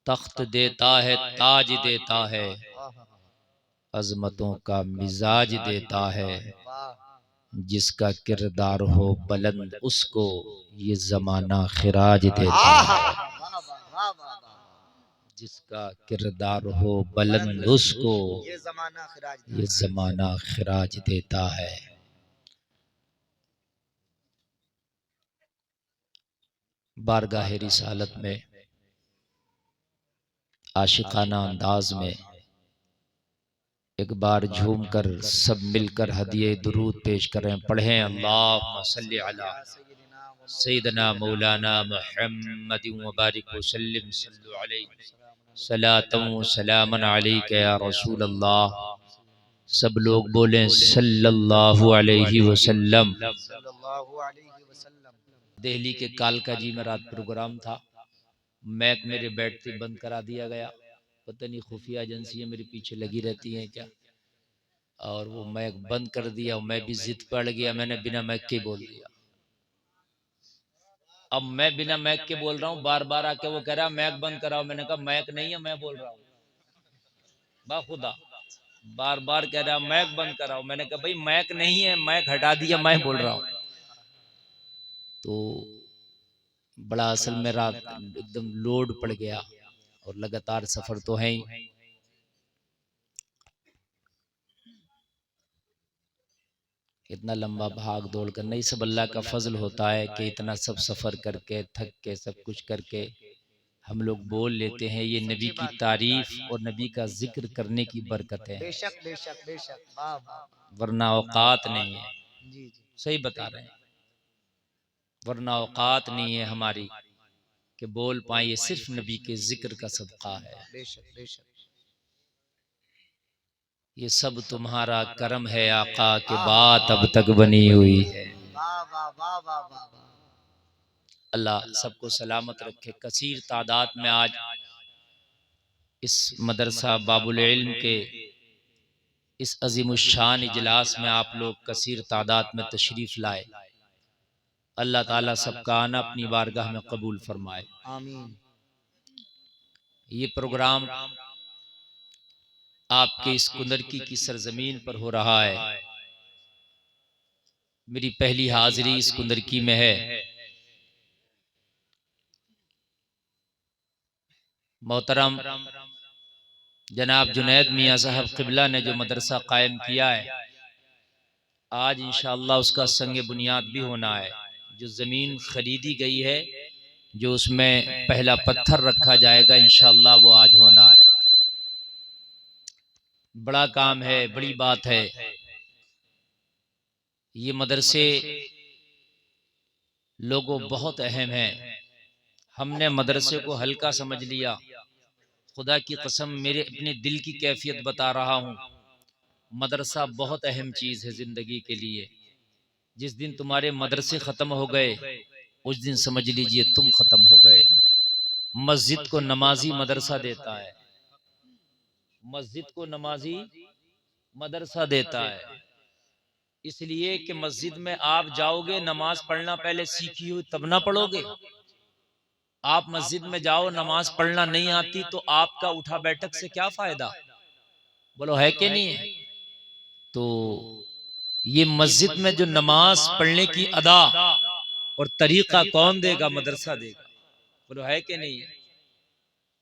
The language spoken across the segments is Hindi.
तख्त देता है, ताज देता है, अजमतों का मिजाज देता है। जिसका किरदार हो बुलंद उसको ये जमाना खिराज देता है। जिसका किरदार हो बुलंद उसको ये जमाना खिराज देता है। बारगाह रिसालत में आशिकाना अंदाज में एक बार झूम कर सब मिलकर हदिये दुरूद पेश करें, पढ़ें अल्लाहुम्मा सल्ली अला सय्यिदना मौलाना मुहम्मद व बारिक वसल्लिम सल्लु अलैहि सलातन व सलामन अलैका या रसूल अल्लाह। सब लोग बोलें सल्लल्लाहु अलैहि वसल्लम। दिल्ली के कालका जी में रात प्रोग्राम था, मैक मेरे बैठते बंद करा दिया गया। पता नहीं खुफिया एजेंसियां मेरे पीछे लगी रहती हैं क्या, और वो मैक बंद कर दिया। मैं भी जिद पड़ गया, मैंने बिना मैक के बोल दिया। अब मैं बिना मैक के बोल रहा हूँ, बार बार आके वो कह रहा मैक बंद कराओ। मैंने कहा मैक नहीं है, मैं बोल रहा हूँ बाखुदा। बार बार कह रहा मैक बंद कराओ। मैंने कहा भाई मैक नहीं है, मैक हटा दिया, मैं बोल रहा हूँ। तो बड़ा असल में रात एकदम लोड पड़ गया, और लगातार सफर तो है ही। इतना लंबा भाग दौड़ कर नहीं, सब अल्लाह का फजल होता है कि इतना सब सफर करके थक के सब कुछ करके हम लोग बोल लेते हैं। ये नबी की तारीफ और नबी का जिक्र करने की बरकत है, बेशक बेशक बेशक, वरना औकात नहीं है। सही बता रहे हैं, वरना औकात नहीं है हमारी कि बोल पाए। ये सिर्फ नबी के जिक्र का सदका है। बेशक बेशक, ये सब तुम्हारा करम है आका, के बात अब तक बनी हुई है। अल्लाह सबको सलामत रखे। कसीर तादाद में आज इस मदरसा बाबुल इल्म के इस अजीमुशान इजलास में आप लोग कसीर तादाद में तशरीफ लाए। अल्लाह ताला सबका आना अपनी बारगाह में कबूल फरमाए, आमीन। ये प्रोग्राम आपके इस कुंदरकी की सरजमीन पर हो रहा है। मेरी पहली हाजिरी इस कुंदरकी में है। मोहतरम जनाब जुनैद मियाँ साहब क़िबला ने जो मदरसा कायम किया है, आज इंशाअल्लाह उसका संग बुनियाद भी होना है। जो ज़मीन खरीदी गई है, जो उसमें पहला पत्थर रखा जाएगा, इंशाअल्लाह वो आज होना है। बड़ा काम है, बड़ी बात है। ये मदरसे लोगों बहुत अहम है। हमने मदरसे को हल्का समझ लिया। खुदा की कसम, मेरे अपने दिल की कैफियत बता रहा हूँ, मदरसा बहुत अहम चीज़ है ज़िंदगी के लिए। जिस दिन तुम्हारे मदरसे ख़त्म हो गए, उस दिन समझ लीजिए तुम ख़त्म हो गए। मस्जिद को नमाजी मदरसा देता है, मस्जिद को नमाजी मदरसा देता है। इसलिए कि मस्जिद में आप जाओगे, नमाज पढ़ना पहले सीखी हो तब ना पढ़ोगे। आप मस्जिद में जाओ, नमाज पढ़ना नहीं आती, तो आपका उठा बैठक से क्या फायदा? बोलो है कि नहीं है? तो ये मस्जिद में जो नमाज पढ़ने की अदा और तरीका कौन देगा? मदरसा देगा। बोलो है कि नहीं है?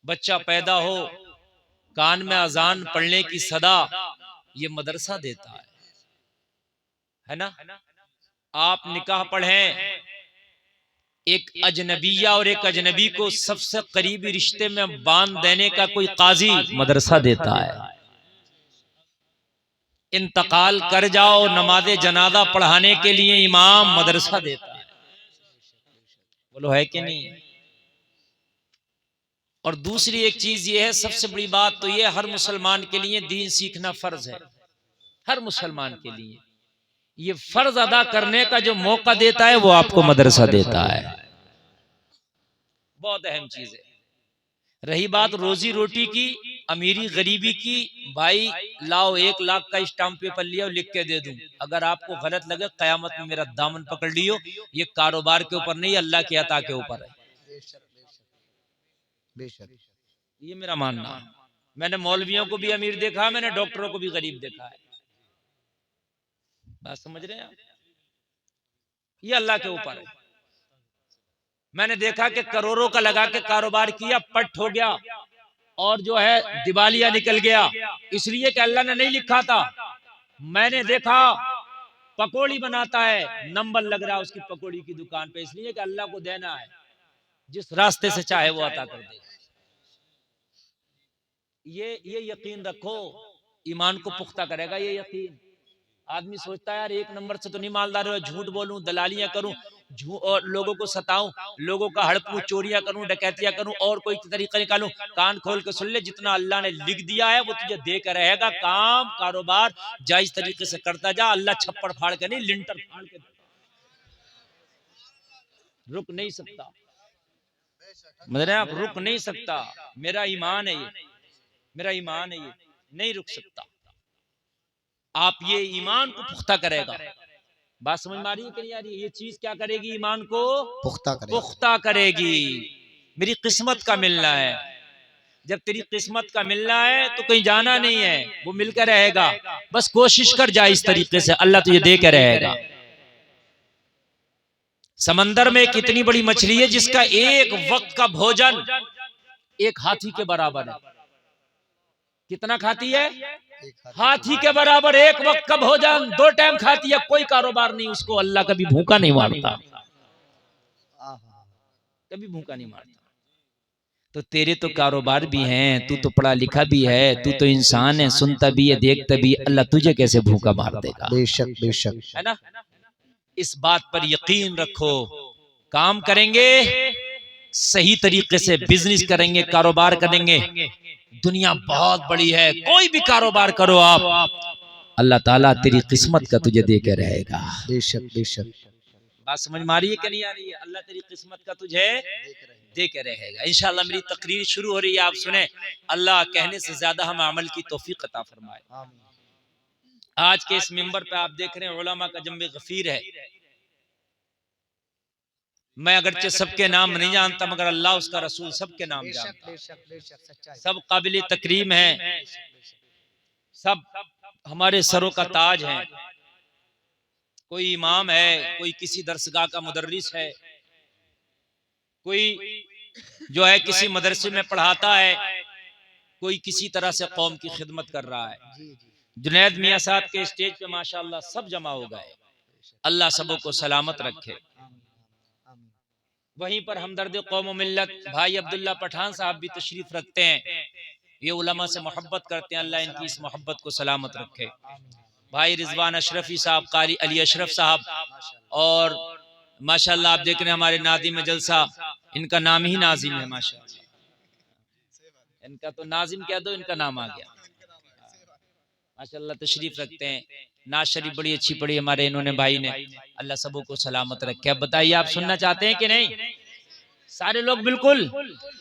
बच्चा पैदा हो, कान में अजान पढ़ने की सदा ये मदरसा देता है ना? आप निकाह पढ़ें, एक अजनबिया और एक अजनबी को सबसे करीबी रिश्ते में बांध देने का कोई काजी मदरसा देता है। इंतकाल कर जाओ, नमाज जनाजा पढ़ाने के लिए इमाम मदरसा देता है। बोलो है कि नहीं है? और दूसरी एक चीज ये है, सबसे बड़ी बात तो ये, हर मुसलमान के लिए दीन सीखना फर्ज है। हर मुसलमान के लिए ये फर्ज अदा करने का जो मौका देता है, वो आपको मदरसा देता है। बहुत अहम चीज है। रही बात रोजी रोटी की, अमीरी गरीबी की, भाई लाओ 1 लाख का स्टाम्प पेपर लिया और लिख के दे दूं। अगर आपको गलत लगे, कयामत में मेरा दामन पकड़ लियो। ये कारोबार के ऊपर नहीं, अल्लाह की अता के ऊपर है। बेशक बेशक बेशक। ये मेरा मानना है। मैंने मौलवियों को भी अमीर देखा, मैंने डॉक्टरों को भी गरीब देखा है। बात समझ रहे हैं आप? ये अल्लाह के ऊपर है। मैंने देखा कि करोड़ों का लगा के कारोबार किया, पट हो गया और जो है दिवालिया निकल गया, इसलिए कि अल्लाह ने नहीं लिखा था। मैंने देखा पकौड़ी बनाता है, नंबर लग रहा है उसकी पकौड़ी की दुकान पे, इसलिए कि अल्लाह को देना है, जिस रास्ते से चाहे वो अता कर दे। ये यकीन रखो, ईमान को पुख्ता करेगा ये यकीन। आदमी सोचता है यार एक नंबर से तो नहीं मालदार हो, झूठ बोलूं, दलालियां करूं, और लोगों को सताऊं, लोगों का हड़पूं, चोरियां करूं, डकैतियां करूं, और कोई तरीका निकालूं। कान खोल के सुन ले, जितना अल्लाह ने लिख दिया है वो तुझे दे कर रहेगा। काम कारोबार जायज तरीके से करता जा, अल्लाह छप्पड़ फाड़ के नहीं, लिंटर फाड़ के रुक नहीं सकता। मतलब आप रुक नहीं सकता। मेरा ईमान है ये, मेरा ईमान है ये, नहीं रुक सकता। आप ये ईमान को पुख्ता करेगा। बात समझ में आ रही है कि नहीं आ रही है? ये चीज क्या करेगी? ईमान को पुख्ता करेगी। मेरी किस्मत का मिलना है, जब तेरी किस्मत का मिलना है तो कहीं जाना नहीं है, वो मिलकर रहेगा। बस कोशिश कर जा इस तरीके से, अल्लाह तुझे दे के रहेगा। समंदर में कितनी बड़ी मछली है जिसका एक वक्त का भोजन एक हाथी के बराबर है। कितना खाती है? हाथी के बराबर एक वक्त का भोजन 2 टाइम खाती है। कोई कारोबार नहीं, उसको अल्लाह कभी भूखा नहीं मारता, कभी भूखा नहीं मारता। तो तेरे तो कारोबार भी हैं, तू तो पढ़ा लिखा भी है, तू तो इंसान है, सुनता भी है, देखता भी है, अल्लाह तुझे कैसे भूखा मार देगा? बेशक बेशक, है ना? इस बात पर यकीन रखो। काम करेंगे सही तरीके से, बिजनेस करेंगे, कारोबार करेंगे, दुनिया बहुत बड़ी है, कोई भी कारोबार करो आप, अल्लाह ताला तेरी किस्मत का तुझे दे के रहेगा। बेशक बेशक। बात समझ में आ रही है कि नहीं आ रही है? अल्लाह तेरी किस्मत का तुझे दे के रहेगा। इंशाअल्लाह मेरी तकरीर शुरू हो रही है, आप सुने। अल्लाह कहने से ज्यादा हम अमल की तौफीक अता फरमाए। आज के इस मिंबर पे आप देख रहे हैं उलमा का जम्मे गफीर है। मैं अगरचे सबके नाम नहीं जानता, मगर अल्लाह उसका रसूल सबके नाम जानता है। सब काबिल तकरीम है, सब हमारे सरों का ताज है। कोई इमाम है, कोई किसी दरसगाह का मुदर्रिस है, कोई जो है किसी मदरसे में पढ़ाता है, कोई किसी तरह से कौम की खिदमत कर रहा है। जुनैद मियां साहब के स्टेज पे माशाअल्लाह सब जमा हो गए। अल्लाह सबों को सलामत रखे। वहीं पर हमदर्द कौम व मिल्लत भाई अब्दुल्ला पठान साहब भी तशरीफ रखते हैं। ये उलमा से मोहब्बत करते हैं, अल्लाह इनकी इस मोहब्बत को सलामत रखे। भाई रिजवान अशरफी साहब, कारी अली अशरफ साहब, और माशाअल्लाह आप देख रहे हैं हमारे नादिम जलसा, इनका नाम ही नाजिम है माशाअल्लाह। इनका तो नाजिम कह दो, इनका नाम आ गया माशाअल्लाह। तशरीफ रखते हैं, नाज शरीफ बड़ी अच्छी पढ़ी हमारे इन्होंने भाई ने, अल्लाह सबों को सलामत रखे। अब बताइए आप सुनना चाहते हैं कि नहीं? सारे लोग बिल्कुल।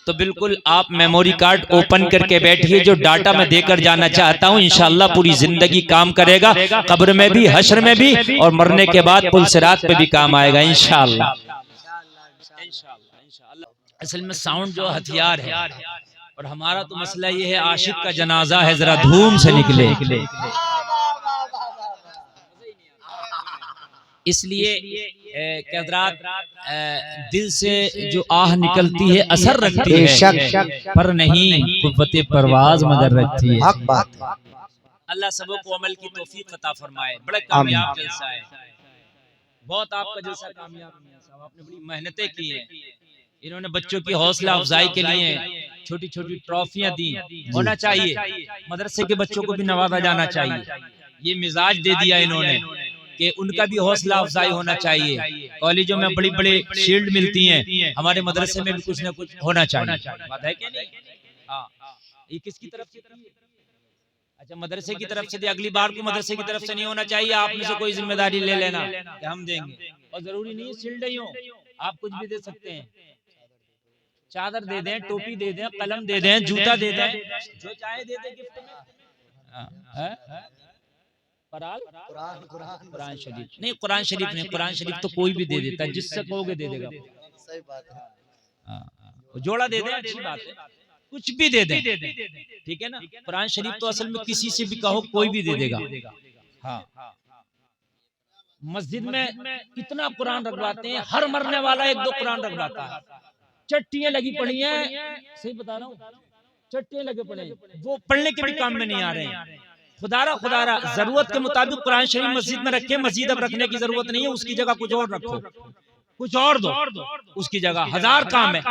तो बिल्कुल आप मेमोरी कार्ड ओपन करके बैठिए, जो डाटा मैं देकर जाना चाहता हूँ इंशाअल्लाह पूरी जिंदगी काम करेगा, कब्र में भी, हश्र में भी, और मरने के बाद पुल सिरात पे भी काम आएगा इंशाअल्लाह। असल में साउंड जो हथियार है, और हमारा तो मसला ये है आशिक का जनाजा है, जरा धूम से निकले। इसलिए कहदरात दिल से जो आह निकलती है असर रखती है, पर नहीं कुव्वते परवाज मगर रखती है। हक बात है। अल्लाह सबों को अमल की तौफीक अता फरमाए। बड़ा कामयाब जलसा है, बहुत आपका जलसा कामयाब है साहब। आपने बड़ी मेहनतें की हैं, इन्होंने बच्चों की हौसला अफजाई के लिए छोटी छोटी ट्रॉफियां दी। होना चाहिए, मदरसे के बच्चों को भी नवाजा जाना चाहिए। ये मिजाज दे दिया इन्होंने कि उनका भी हौसला अफजाई होना चाहिए। कॉलेजों में बड़ी बड़ी शील्ड मिलती हैं, हमारे मदरसे में भी कुछ ना कुछ होना चाहिए। बात है क्या नहीं? हाँ, ये किसकी तरफ से? अच्छा, मदरसे की तरफ से दी। अगली बार को मदरसे की तरफ से नहीं होना चाहिए, आप में से कोई जिम्मेदारी ले लेना कि हम देंगे। और जरूरी नहीं है शील्ड ही हो, आप कुछ भी दे सकते हैं। चादर दे दें, टोपी दे दें, कलम दे दें, जूता दे दें, जो चाहे दे दें गिफ्ट में। कुरान शरीफ नहीं, कुरान शरीफ नहीं, कुरान शरीफ तो कोई भी दे देता है, जिससे कहोगे दे देगा। सही बात है। जोड़ा दे दें, अच्छी बात है। कुछ भी दे दें, ठीक है ना। कुरान शरीफ तो असल में किसी से भी कहो कोई भी दे देगा। हाँ, मस्जिद में कितना कुरान रखवाते हैं, हर मरने वाला एक दो कुरान रखवाता है। चट्टियां लगी पड़ी हैं, सही बता रहा हूँ, चट्टियां लगे पड़े हैं, वो पढ़ने के भी काम में नहीं आ रहे हैं। खुदारा जरूरत के मुताबिक कुरान शरीफ मस्जिद में रखे। मस्जिद अब रखने की जरूरत नहीं है, उसकी जगह कुछ और रखो, कुछ और दो उसकी जगह। हजार काम है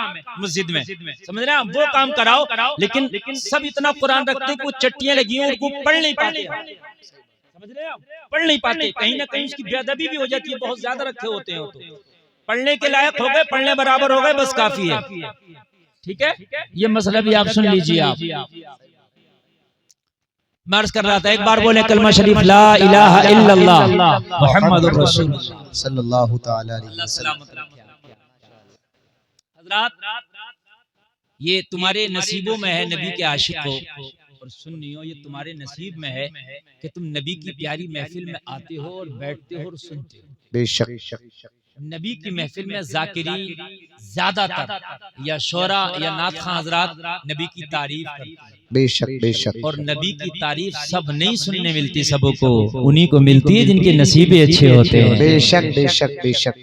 मस्जिद में, समझ रहे हैं, वो काम कराओ। लेकिन सब इतना कुरान रखते कुछ चट्टियां लगी हैं, उनको पढ़ नहीं पाते, समझ रहे हैं आप, पढ़ नहीं पाते। कहीं ना कहीं उसकी बेअदबी भी हो जाती है, बहुत ज्यादा रखे होते हैं तो पढ़ने के लायक हो गए, पढ़ने बराबर हो गए, बस काफी है, ठीक है। ये मसला भी आप सुन लीजिए। आप मैं अर्ज कर रहा था, एक बार बोले कलमा शरीफ ला इलाहा इल्लल्लाह मुहम्मदुर रसूलुल्लाह सल्लल्लाहु तआला अलैहि वसल्लम। हज़रात, ये तुम्हारे नसीबों में है नबी के आशिक हो, और सुन्नियों ये तुम्हारे नसीब में है कि तुम नबी की प्यारी महफिल में आते हो और बैठते हो और सुनते हो। बेशक नबी की महफिल में जाकिरीन ज्यादातर या शोरा या नात खां हजरात नबी की तारीफ करते हैं। बेशक और नबी की तारीफ सब नहीं सुनने मिलती, सबको उन्हीं को मिलती है जिनके नसीबे अच्छे होते हैं। बेशक।